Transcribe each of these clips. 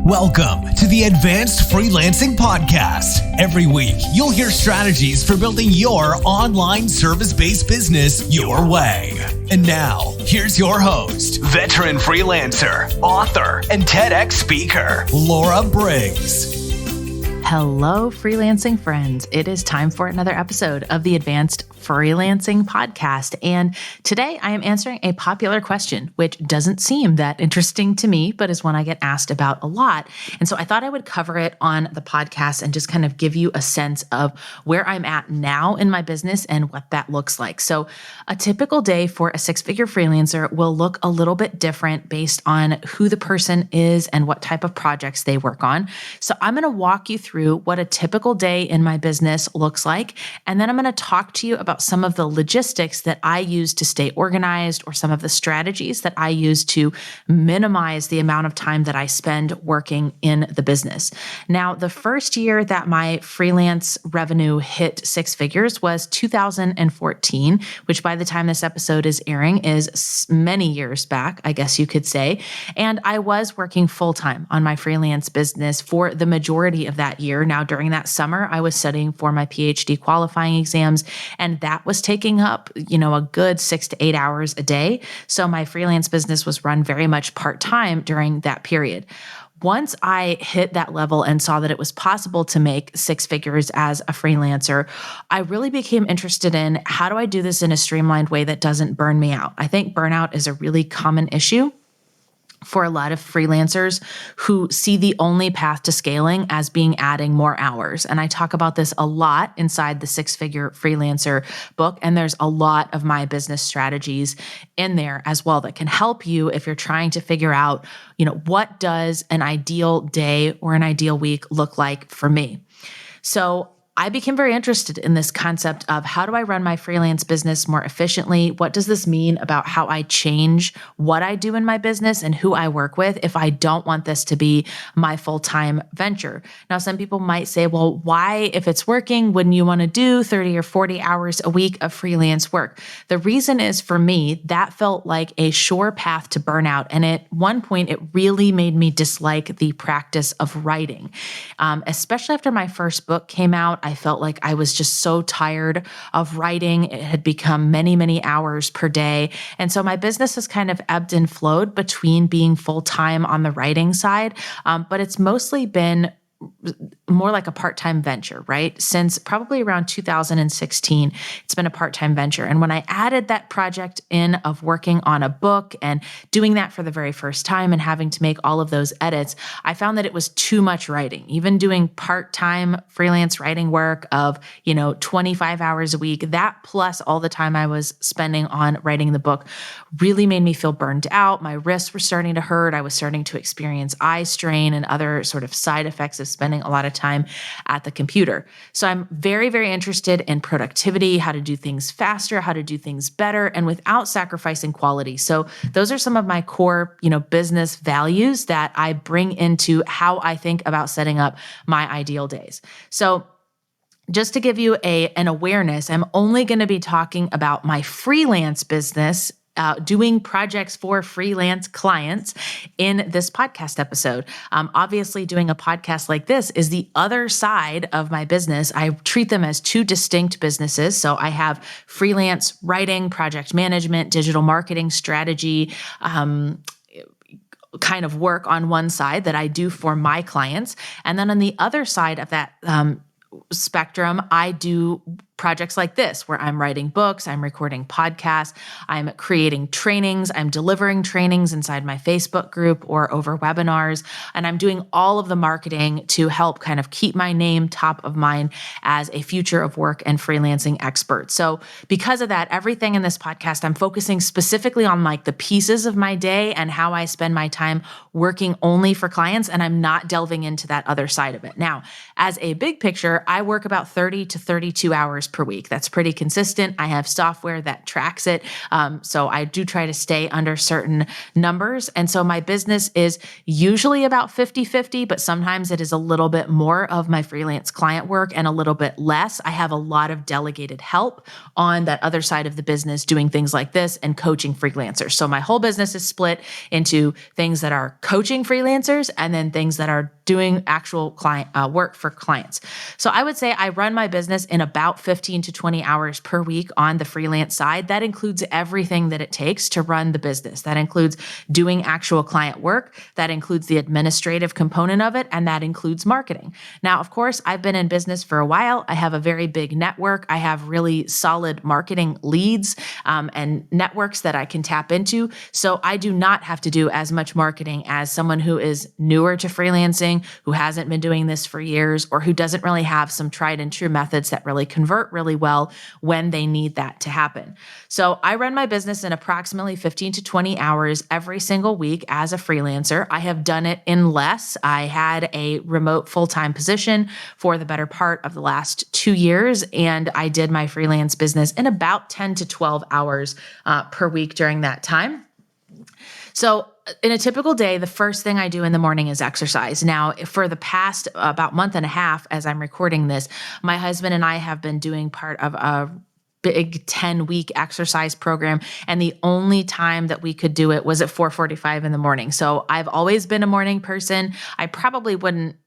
Welcome to the Advanced Freelancing Podcast. Every week, you'll hear strategies for building your online service-based business your way. And now, here's your host, veteran freelancer, author, and TEDx speaker, Laura Briggs. Hello, freelancing friends. It is time for another episode of the Advanced Freelancing Podcast. And today I am answering a popular question, which doesn't seem that interesting to me, but is one I get asked about a lot. And so I thought I would cover it on the podcast and just kind of give you a sense of where I'm at now in my business and what that looks like. So a typical day for a six-figure freelancer will look a little bit different based on who the person is and what type of projects they work on. So I'm going to walk you through what a typical day in my business looks like. And then I'm going to talk to you about some of the logistics that I use to stay organized, or some of the strategies that I use to minimize the amount of time that I spend working in the business. Now, the first year that my freelance revenue hit six figures was 2014, which by the time this episode is airing is many years back, I guess you could say. And I was working full-time on my freelance business for the majority of that year. Now, during that summer, I was studying for my PhD qualifying exams, and that was taking up, a good 6 to 8 hours a day. So my freelance business was run very much part-time during that period. Once I hit that level and saw that it was possible to make six figures as a freelancer, I really became interested in how do I do this in a streamlined way that doesn't burn me out? I think burnout is a really common issue for a lot of freelancers who see the only path to scaling as being adding more hours. And I talk about this a lot inside the six-figure freelancer book. And there's a lot of my business strategies in there as well that can help you if you're trying to figure out, what does an ideal day or an ideal week look like for me? So I became very interested in this concept of how do I run my freelance business more efficiently? What does this mean about how I change what I do in my business and who I work with if I don't want this to be my full-time venture? Now, some people might say, well, why, if it's working, wouldn't you want to do 30 or 40 hours a week of freelance work? The reason is, for me, that felt like a sure path to burnout. And at one point, it really made me dislike the practice of writing. Especially after my first book came out, I felt like I was just so tired of writing. It had become many, many hours per day. And so my business has kind of ebbed and flowed between being full-time on the writing side, but it's mostly been more like a part-time venture, right? Since probably around 2016, it's been a part-time venture. And when I added that project in of working on a book and doing that for the very first time and having to make all of those edits, I found that it was too much writing. Even doing part-time freelance writing work of, 25 hours a week, that plus all the time I was spending on writing the book really made me feel burned out. My wrists were starting to hurt. I was starting to experience eye strain and other sort of side effects of spending a lot of time at the computer. So I'm very, very interested in productivity, how to do things faster, how to do things better, and without sacrificing quality. So those are some of my core, business values that I bring into how I think about setting up my ideal days. So just to give you an awareness, I'm only going to be talking about my freelance business, doing projects for freelance clients in this podcast episode. Obviously, doing a podcast like this is the other side of my business. I treat them as two distinct businesses. So I have freelance writing, project management, digital marketing strategy, kind of work on one side that I do for my clients. And then on the other side of that spectrum, I do projects like this, where I'm writing books, I'm recording podcasts, I'm creating trainings, I'm delivering trainings inside my Facebook group or over webinars, and I'm doing all of the marketing to help kind of keep my name top of mind as a future of work and freelancing expert. So because of that, everything in this podcast, I'm focusing specifically on like the pieces of my day and how I spend my time working only for clients, and I'm not delving into that other side of it. Now, as a big picture, I work about 30 to 32 hours per week. That's pretty consistent. I have software that tracks it. So I do try to stay under certain numbers. And so my business is usually about 50-50, but sometimes it is a little bit more of my freelance client work and a little bit less. I have a lot of delegated help on that other side of the business doing things like this and coaching freelancers. So my whole business is split into things that are coaching freelancers and then things that are doing actual client work for clients. So I would say I run my business in about 15 to 20 hours per week on the freelance side. That includes everything that it takes to run the business. That includes doing actual client work. That includes the administrative component of it. And that includes marketing. Now, of course, I've been in business for a while. I have a very big network. I have really solid marketing leads and networks that I can tap into. So I do not have to do as much marketing as someone who is newer to freelancing, who hasn't been doing this for years, or who doesn't really have some tried and true methods that really convert really well when they need that to happen. So I run my business in approximately 15 to 20 hours every single week as a freelancer. I have done it in less. I had a remote full-time position for the better part of the last 2 years, and I did my freelance business in about 10 to 12 hours per week during that time. So in a typical day, the first thing I do in the morning is exercise. Now, for the past about month and a half, as I'm recording this, my husband and I have been doing part of a big 10-week exercise program. And the only time that we could do it was at 4:45 in the morning. So I've always been a morning person. I probably wouldn't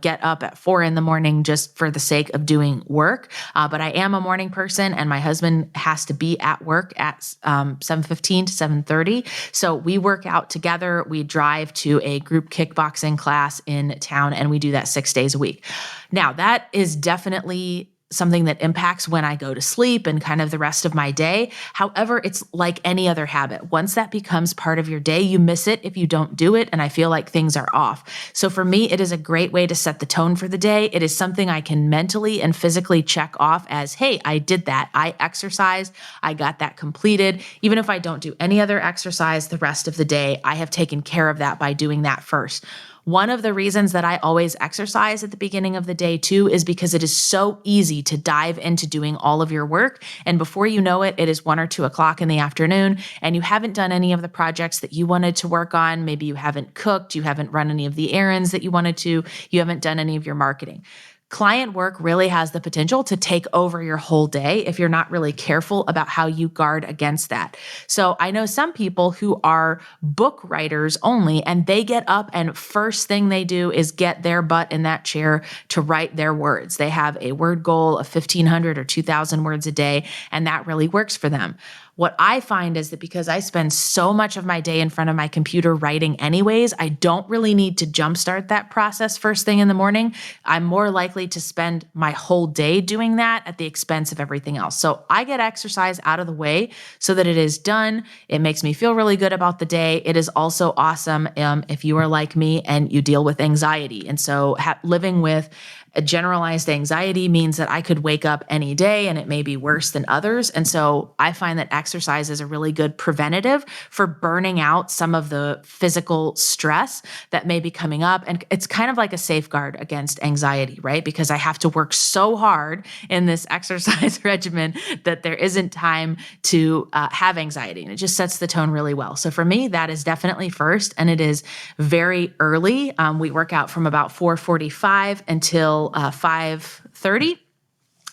get up at 4 in the morning just for the sake of doing work. But I am a morning person, and my husband has to be at work at 7:15 to 7:30. So we work out together. We drive to a group kickboxing class in town, and we do that 6 days a week. Now, that is definitely something that impacts when I go to sleep and kind of the rest of my day. However, it's like any other habit. Once that becomes part of your day, you miss it if you don't do it, and I feel like things are off. So for me, it is a great way to set the tone for the day. It is something I can mentally and physically check off as, hey, I did that. I exercised. I got that completed. Even if I don't do any other exercise the rest of the day, I have taken care of that by doing that first. One of the reasons that I always exercise at the beginning of the day too is because it is so easy to dive into doing all of your work. And before you know it, it is 1 or 2 o'clock in the afternoon and you haven't done any of the projects that you wanted to work on. Maybe you haven't cooked, you haven't run any of the errands that you wanted to, you haven't done any of your marketing. Client work really has the potential to take over your whole day if you're not really careful about how you guard against that. So I know some people who are book writers only, and they get up and first thing they do is get their butt in that chair to write their words. They have a word goal of 1,500 or 2,000 words a day, and that really works for them. What I find is that because I spend so much of my day in front of my computer writing anyways, I don't really need to jumpstart that process first thing in the morning. I'm more likely to spend my whole day doing that at the expense of everything else. So I get exercise out of the way so that it is done. It makes me feel really good about the day. It is also awesome if you are like me and you deal with anxiety. And so living with a generalized anxiety means that I could wake up any day and it may be worse than others. And so I find that exercise is a really good preventative for burning out some of the physical stress that may be coming up. And it's kind of like a safeguard against anxiety, right? Because I have to work so hard in this exercise regimen that there isn't time to have anxiety. And it just sets the tone really well. So for me, that is definitely first. And it is very early. We work out from about 4:45 until 5:30.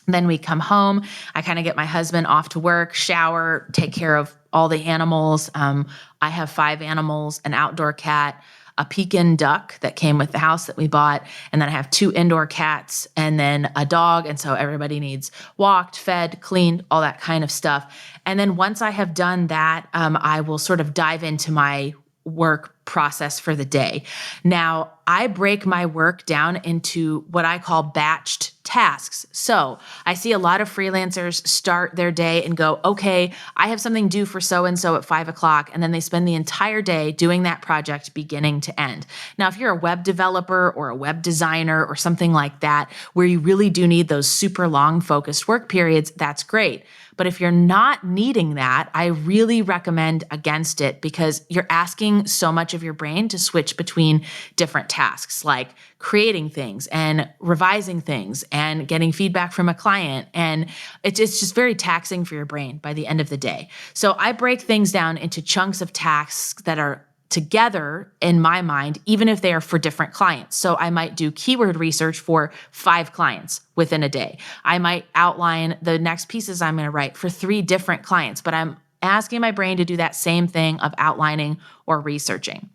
Then we come home. I kind of get my husband off to work, shower, take care of all the animals. I have 5 animals, an outdoor cat, a Pekin duck that came with the house that we bought, and then I have 2 indoor cats and then a dog. And so everybody needs walked, fed, cleaned, all that kind of stuff. And then once I have done that, I will sort of dive into my work process for the day. Now, I break my work down into what I call batched tasks. So I see a lot of freelancers start their day and go, okay, I have something due for so-and-so at 5 o'clock. And then they spend the entire day doing that project beginning to end. Now, if you're a web developer or a web designer or something like that, where you really do need those super long focused work periods, that's great. But if you're not needing that, I really recommend against it because you're asking so much of your brain to switch between different tasks like creating things and revising things and getting feedback from a client. And it's just very taxing for your brain by the end of the day. So I break things down into chunks of tasks that are together in my mind, even if they are for different clients. So I might do keyword research for 5 clients within a day. I might outline the next pieces I'm going to write for 3 different clients, but I'm asking my brain to do that same thing of outlining or researching.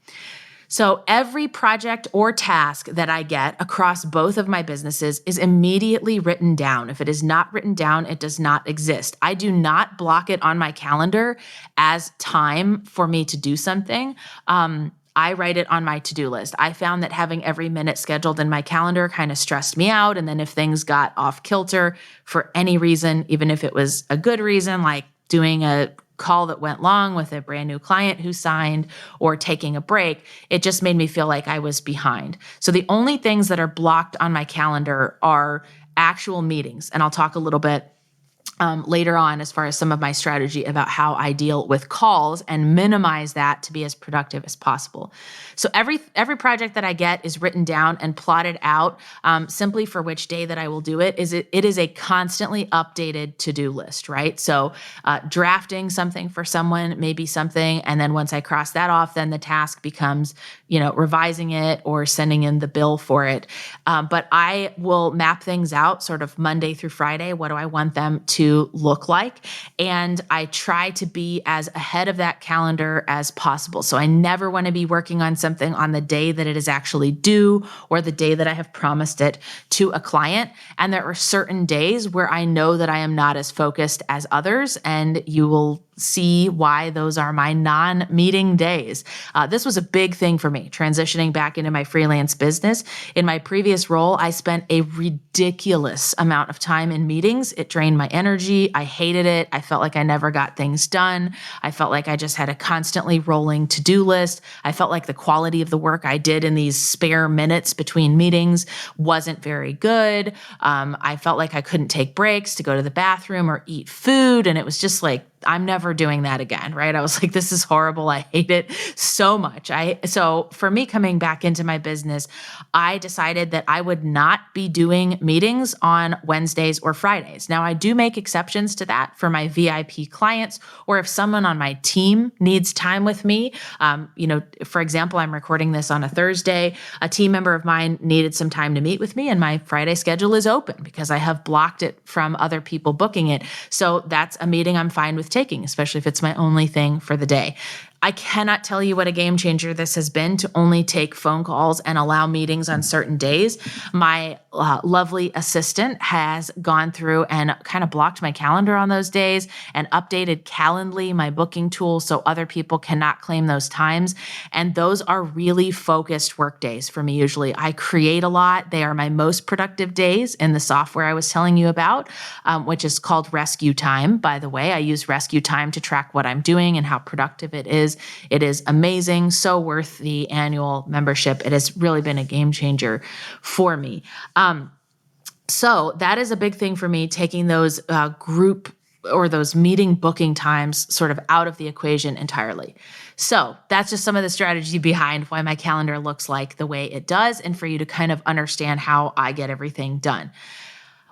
So every project or task that I get across both of my businesses is immediately written down. If it is not written down, it does not exist. I do not block it on my calendar as time for me to do something. I write it on my to-do list. I found that having every minute scheduled in my calendar kind of stressed me out. And then if things got off kilter for any reason, even if it was a good reason, like doing a call that went long with a brand new client who signed or taking a break, it just made me feel like I was behind. So the only things that are blocked on my calendar are actual meetings. And I'll talk a little bit later on as far as some of my strategy about how I deal with calls and minimize that to be as productive as possible. So every project that I get is written down and plotted out simply for which day that I will do it. It is a constantly updated to-do list, right? So drafting something for someone may be something, and then once I cross that off, then the task becomes, revising it or sending in the bill for it. But I will map things out sort of Monday through Friday. What do I want them to look like? And I try to be as ahead of that calendar as possible. So I never want to be working on something on the day that it is actually due or the day that I have promised it to a client. And there are certain days where I know that I am not as focused as others, and you will see why those are my non-meeting days. This was a big thing for me, transitioning back into my freelance business. In my previous role, I spent a ridiculous amount of time in meetings. It drained my energy. I hated it. I felt like I never got things done. I felt like I just had a constantly rolling to-do list. I felt like the quality of the work I did in these spare minutes between meetings wasn't very good. I felt like I couldn't take breaks to go to the bathroom or eat food. And it was just like, I'm never doing that again, right? I was like, this is horrible. I hate it so much. So for me coming back into my business, I decided that I would not be doing meetings on Wednesdays or Fridays. Now, I do make exceptions to that for my VIP clients, or if someone on my team needs time with me. For example, I'm recording this on a Thursday. A team member of mine needed some time to meet with me, and my Friday schedule is open because I have blocked it from other people booking it. So that's a meeting I'm fine with taking, especially if it's my only thing for the day. I cannot tell you what a game changer this has been to only take phone calls and allow meetings on certain days. My lovely assistant has gone through and kind of blocked my calendar on those days and updated Calendly, my booking tool, so other people cannot claim those times. And those are really focused work days for me. Usually I create a lot. They are my most productive days in the software I was telling you about, which is called Rescue Time, by the way. I use Rescue Time to track what I'm doing and how productive it is. It is amazing, so worth the annual membership. It has really been a game changer for me. So that is a big thing for me, taking those group or those meeting booking times sort of out of the equation entirely. So that's just some of the strategy behind why my calendar looks like the way it does, and for you to kind of understand how I get everything done.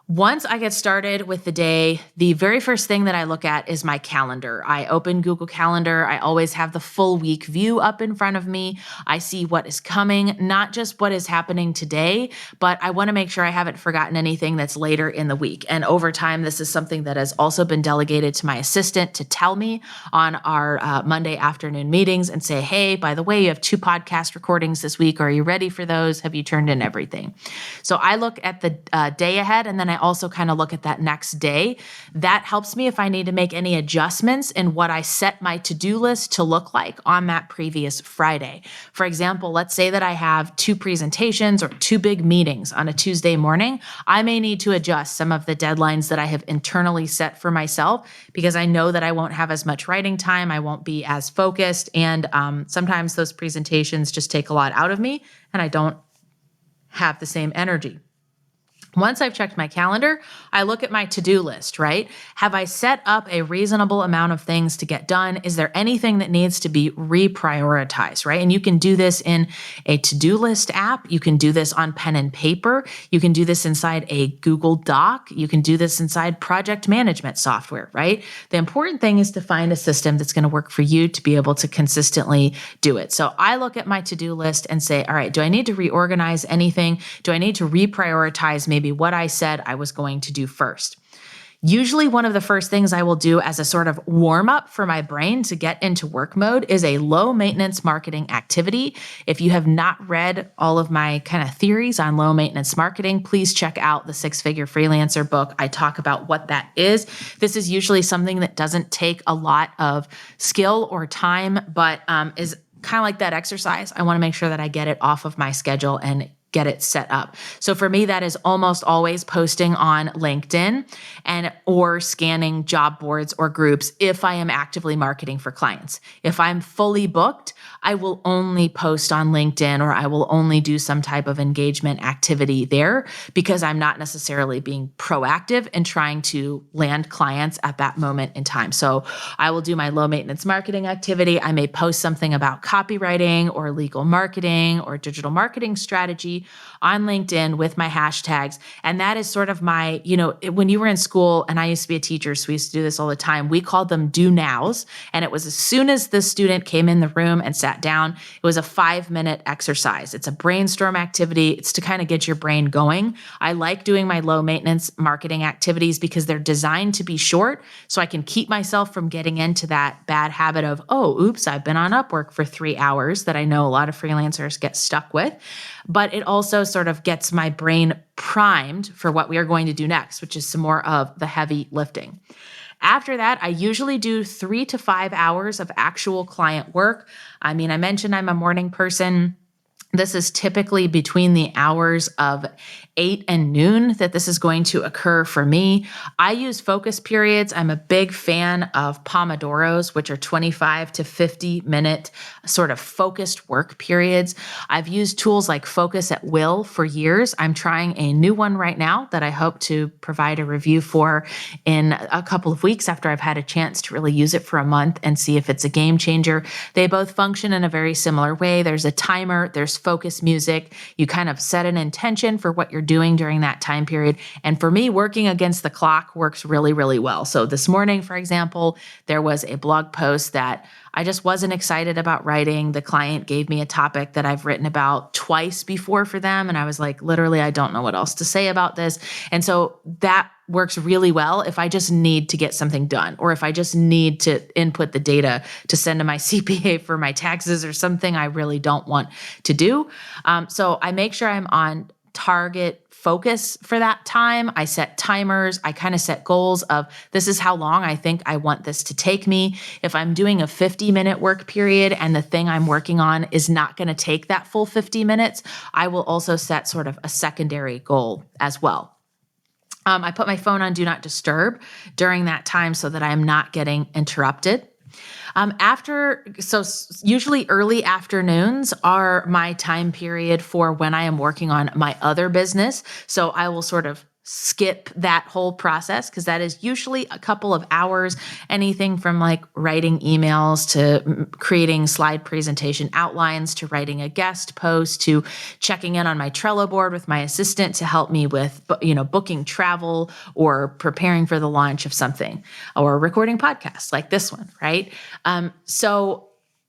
Once I get started with the day, the very first thing that I look at is my calendar. I open Google Calendar. I always have the full week view up in front of me. I see what is coming, not just what is happening today, but I want to make sure I haven't forgotten anything that's later in the week. And over time, this is something that has also been delegated to my assistant to tell me on our Monday afternoon meetings and say, hey, by the way, you have 2 podcast recordings this week. Are you ready for those? Have you turned in everything? So I look at the day ahead, and then I also kind of look at that next day. That helps me if I need to make any adjustments in what I set my to-do list to look like on that previous Friday. For example, let's say that I have 2 presentations or 2 big meetings on a Tuesday morning. I may need to adjust some of the deadlines that I have internally set for myself because I know that I won't have as much writing time. I won't be as focused. And sometimes those presentations just take a lot out of me and I don't have the same energy. Once I've checked my calendar, I look at my to-do list, right? Have I set up a reasonable amount of things to get done? Is there anything that needs to be reprioritized, right? And you can do this in a to-do list app. You can do this on pen and paper. You can do this inside a Google Doc. You can do this inside project management software, right? The important thing is to find a system that's going to work for you to be able to consistently do it. So I look at my to-do list and say, all right, do I need to reorganize anything? Do I need to reprioritize maybe what I said I was going to do first? Usually one of the first things I will do as a sort of warm up for my brain to get into work mode is a low maintenance marketing activity. If you have not read all of my kind of theories on low maintenance marketing, please check out the 6-Figure Freelancer book. I talk about what that is. This is usually something that doesn't take a lot of skill or time, but is kind of like that exercise. I want to make sure that I get it off of my schedule and get it set up. So for me, that is almost always posting on LinkedIn or scanning job boards or groups if I am actively marketing for clients. If I'm fully booked, I will only post on LinkedIn or I will only do some type of engagement activity there because I'm not necessarily being proactive in trying to land clients at that moment in time. So I will do my low maintenance marketing activity. I may post something about copywriting or legal marketing or digital marketing strategy on LinkedIn with my hashtags. And that is sort of my, when you were in school, and I used to be a teacher, so we used to do this all the time, we called them do nows. And it was as soon as the student came in the room and sat down, it was a 5-minute exercise. It's a brainstorm activity. It's to kind of get your brain going. I like doing my low maintenance marketing activities because they're designed to be short, so I can keep myself from getting into that bad habit of, oh, oops, I've been on Upwork for 3 hours that I know a lot of freelancers get stuck with. But it also sort of gets my brain primed for what we are going to do next, which is some more of the heavy lifting. After that, I usually do 3 to 5 hours of actual client work. I mean, I mentioned I'm a morning person. This is typically between the hours of 8 and noon that this is going to occur for me. I use focus periods. I'm a big fan of Pomodoros, which are 25 to 50 minute sort of focused work periods. I've used tools like Focus at Will for years. I'm trying a new one right now that I hope to provide a review for in a couple of weeks after I've had a chance to really use it for a month and see if it's a game changer. They both function in a very similar way. There's a timer, there's focus music. You kind of set an intention for what you're doing during that time period. And for me, working against the clock works really, really well. So this morning, for example, there was a blog post that I just wasn't excited about writing. The client gave me a topic that I've written about twice before for them. And I was like, literally, I don't know what else to say about this. And so that works really well if I just need to get something done, or if I just need to input the data to send to my CPA for my taxes or something I really don't want to do. So I make sure I'm on target focus for that time. I set timers. I kind of set goals of this is how long I think I want this to take me. If I'm doing a 50-minute work period and the thing I'm working on is not going to take that full 50 minutes, I will also set sort of a secondary goal as well. I put my phone on Do Not Disturb during that time so that I'm not getting interrupted. Usually early afternoons are my time period for when I am working on my other business. So I will sort of skip that whole process because that is usually a couple of hours, anything from like writing emails to creating slide presentation outlines to writing a guest post to checking in on my Trello board with my assistant to help me with, booking travel or preparing for the launch of something or recording podcasts like this one, right? So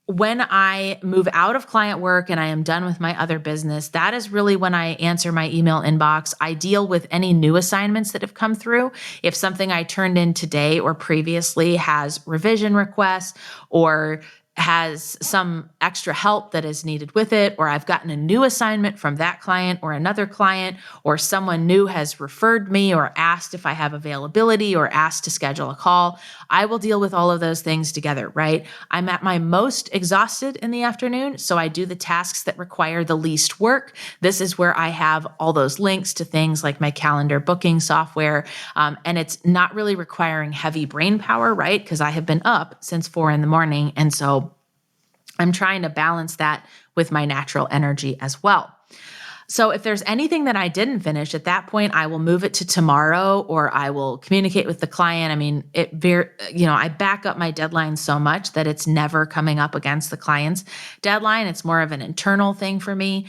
when I move out of client work and I am done with my other business, that is really when I answer my email inbox. I deal with any new assignments that have come through. If something I turned in today or previously has revision requests or has some extra help that is needed with it, or I've gotten a new assignment from that client or another client, or someone new has referred me or asked if I have availability or asked to schedule a call, I will deal with all of those things together, right? I'm at my most exhausted in the afternoon, so I do the tasks that require the least work. This is where I have all those links to things like my calendar booking software, and it's not really requiring heavy brain power, right? Because I have been up since 4 a.m, and so I'm trying to balance that with my natural energy as well. So if there's anything that I didn't finish at that point, I will move it to tomorrow, or I will communicate with the client. I mean, I back up my deadline so much that it's never coming up against the client's deadline. It's more of an internal thing for me.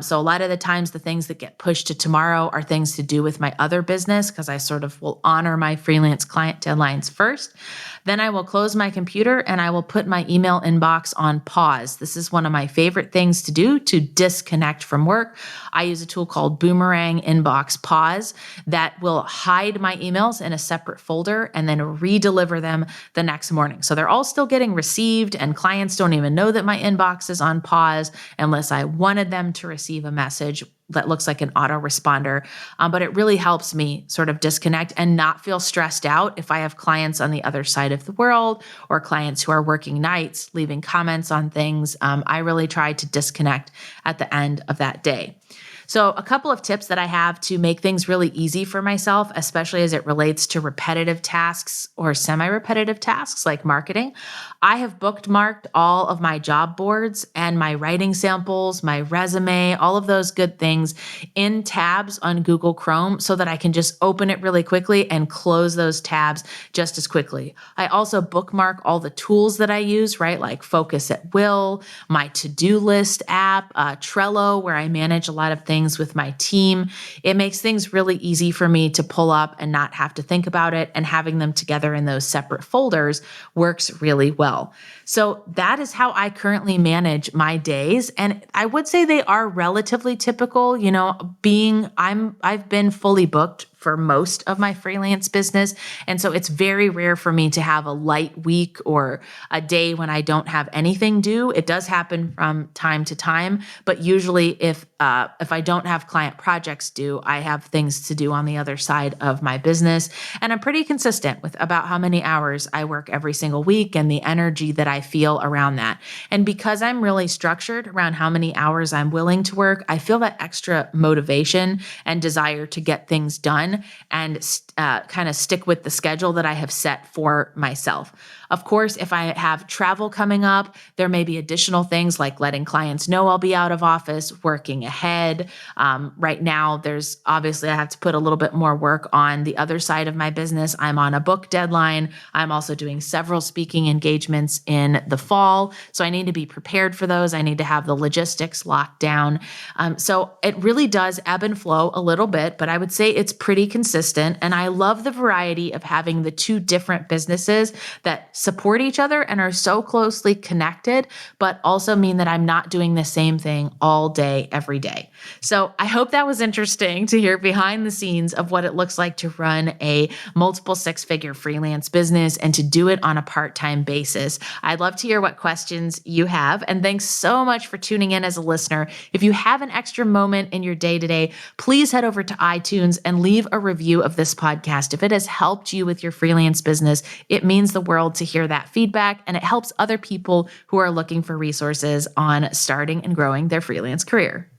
So a lot of the times the things that get pushed to tomorrow are things to do with my other business, because I sort of will honor my freelance client deadlines first. Then I will close my computer and I will put my email inbox on pause. This is one of my favorite things to do to disconnect from work. I use a tool called Boomerang Inbox Pause that will hide my emails in a separate folder and then re-deliver them the next morning. So they're all still getting received, and clients don't even know that my inbox is on pause unless I wanted them to receive a message that looks like an autoresponder. But it really helps me sort of disconnect and not feel stressed out if I have clients on the other side of the world or clients who are working nights, leaving comments on things. I really try to disconnect at the end of that day. So a couple of tips that I have to make things really easy for myself, especially as it relates to repetitive tasks or semi-repetitive tasks like marketing. I have bookmarked all of my job boards and my writing samples, my resume, all of those good things in tabs on Google Chrome so that I can just open it really quickly and close those tabs just as quickly. I also bookmark all the tools that I use, right? Like Focus at Will, my to-do list app, Trello, where I manage a lot of things with my team. It makes things really easy for me to pull up and not have to think about it, and having them together in those separate folders works really well. So that is how I currently manage my days. And I would say they are relatively typical. I've been fully booked for most of my freelance business. And so it's very rare for me to have a light week or a day when I don't have anything due. It does happen from time to time, but usually if I don't have client projects due, I have things to do on the other side of my business. And I'm pretty consistent with about how many hours I work every single week and the energy that I feel around that. And because I'm really structured around how many hours I'm willing to work, I feel that extra motivation and desire to get things done and kind of stick with the schedule that I have set for myself. Of course, if I have travel coming up, there may be additional things like letting clients know I'll be out of office, working ahead. Right now, I have to put a little bit more work on the other side of my business. I'm on a book deadline. I'm also doing several speaking engagements in the fall. So I need to be prepared for those. I need to have the logistics locked down. So it really does ebb and flow a little bit, but I would say it's pretty consistent. And I love the variety of having the two different businesses that support each other and are so closely connected, but also mean that I'm not doing the same thing all day, every day. So I hope that was interesting to hear behind the scenes of what it looks like to run a multiple six-figure freelance business and to do it on a part-time basis. I'd love to hear what questions you have. And thanks so much for tuning in as a listener. If you have an extra moment in your day today, please head over to iTunes and leave a review of this podcast. If it has helped you with your freelance business, it means the world to hear that feedback, and it helps other people who are looking for resources on starting and growing their freelance career.